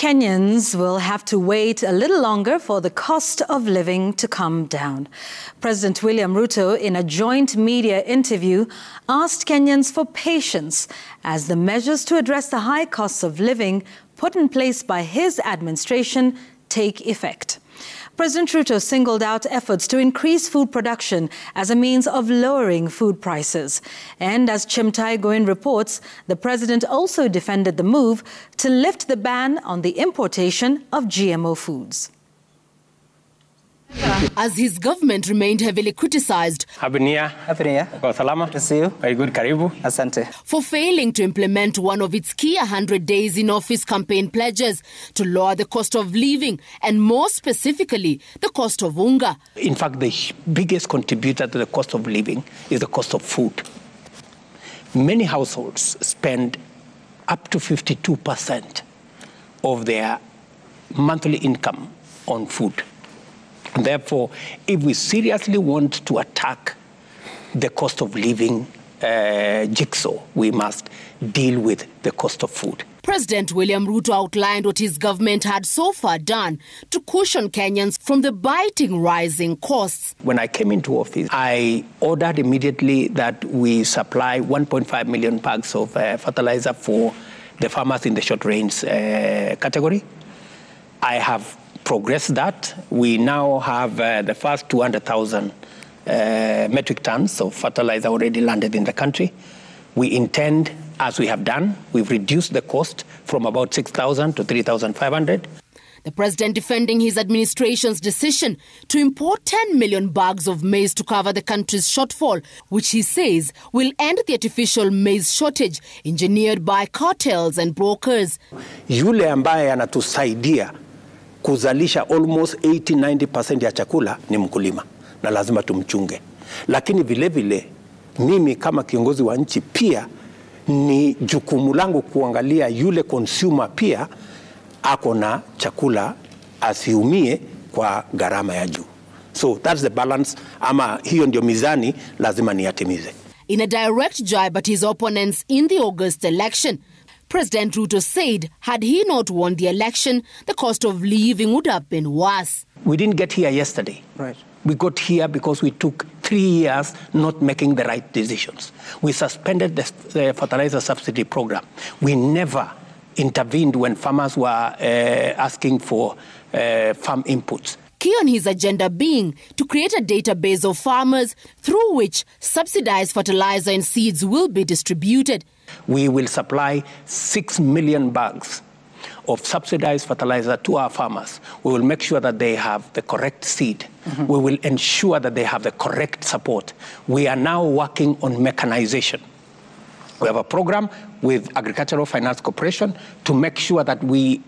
Kenyans will have to wait a little longer for the cost of living to come down. President William Ruto, in a joint media interview, asked Kenyans for patience as the measures to address the high costs of living put in place by his administration take effect. President Ruto singled out efforts to increase food production as a means of lowering food prices. And as Chimtai Goin reports, the president also defended the move to lift the ban on the importation of GMO foods. As his government remained heavily criticized for failing to implement one of its key 100 days in office campaign pledges to lower the cost of living and, more specifically, the cost of unga. In fact, the biggest contributor to the cost of living is the cost of food. Many households spend up to 52% of their monthly income on food. Therefore, if we seriously want to attack the cost of living jigsaw, we must deal with the cost of food. President William Ruto outlined what his government had so far done to cushion Kenyans from the biting rising costs. When I came into office, I ordered immediately that we supply 1.5 million bags of fertilizer for the farmers in the short-range category. I have progressed that. We now have the first 200,000 metric tons of fertilizer already landed in the country. We intend, as we have done, we've reduced the cost from about 6,000 to 3,500. The president defending his administration's decision to import 10 million bags of maize to cover the country's shortfall, which he says will end the artificial maize shortage engineered by cartels and brokers. Yule ambaye anatusaidia kuzalisha almost 80-90% ya chakula ni mkulima na lazima tumchunge. Lakini vile vile mimi kama kiongozi wa nchi pia ni jukumu langu kuangalia yule consumer pia ako na chakula asiumie kwa gharama ya juu. So that's the balance, ama hiyo ndio mizani lazima niyatimize. In a direct jibe at his opponents in the August election, President Ruto said had he not won the election, the cost of living would have been worse. We didn't get here yesterday. Right. We got here because we took 3 years not making the right decisions. We suspended the fertilizer subsidy program. We never intervened when farmers were asking for farm inputs. Key on his agenda being to create a database of farmers through which subsidized fertilizer and seeds will be distributed. We will supply 6 million bags of subsidized fertilizer to our farmers. We will make sure that they have the correct seed. We will ensure that they have the correct support. We are now working on mechanization. We have a program with Agricultural Finance Corporation to make sure that we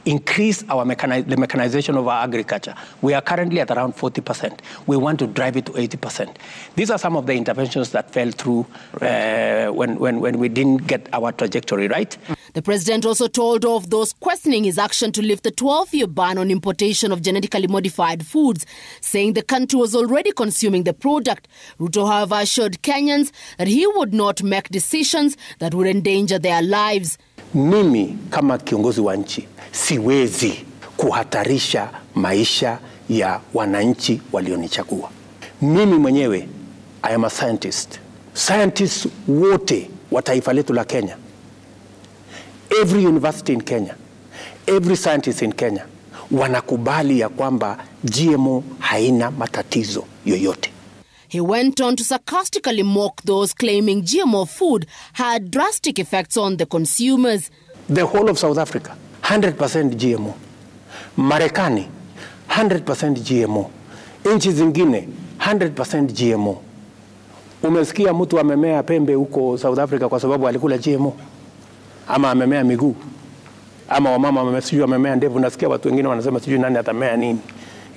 increase the mechanization of our agriculture. We are currently at around 40%. We want to drive it to 80%. These are some of the interventions that fell through when we didn't get our trajectory right. The president also told off those questioning his action to lift the 12-year ban on importation of genetically modified foods, saying the country was already consuming the product. Ruto, however, assured Kenyans that he would not make decisions that would endanger their lives. Mimi kama kiongozi wa nchi siwezi kuhatarisha maisha ya wananchi walionichagua. Mimi mwenyewe I am a scientist. Scientists wote wa taifa letu la Kenya, every university in Kenya, every scientist in Kenya wanakubali ya kwamba GMO haina matatizo yoyote. He went on to sarcastically mock those claiming GMO food had drastic effects on the consumers. The whole of South Africa, 100% GMO. Marekani, 100% GMO. Nchi zingine, 100% GMO. Umesikia mtu amemea pembe huko South Africa kwa sababu alikula GMO? Ama amemea miguu? Ama wamama amemea ndevu? Nasikia watu wengine wanasema sijui nani atamea nini.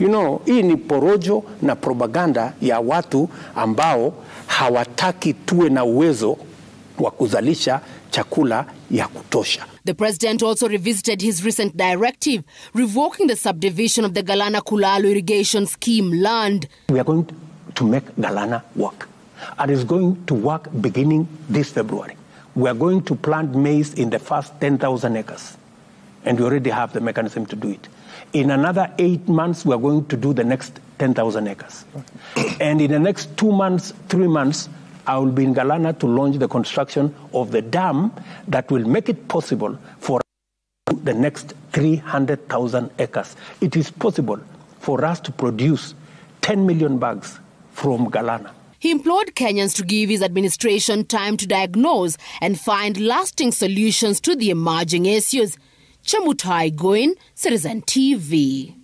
You know, hii ni porojo na propaganda ya watu ambao hawataki tuwe na uwezo wa kuzalisha chakula ya kutosha. The president also revisited his recent directive revoking the subdivision of the Galana Kulalu irrigation scheme land. We are going to make Galana work, and it's going to work beginning this February. We are going to plant maize in the first 10,000 acres. and we already have the mechanism to do it. In another 8 months, we are going to do the next 10,000 acres. And in the next 2 months, 3 months, I will be in Galana to launch the construction of the dam that will make it possible for the next 300,000 acres. It is possible for us to produce 10 million bags from Galana. He implored Kenyans to give his administration time to diagnose and find lasting solutions to the emerging issues. Chemutai Goin, Citizen TV.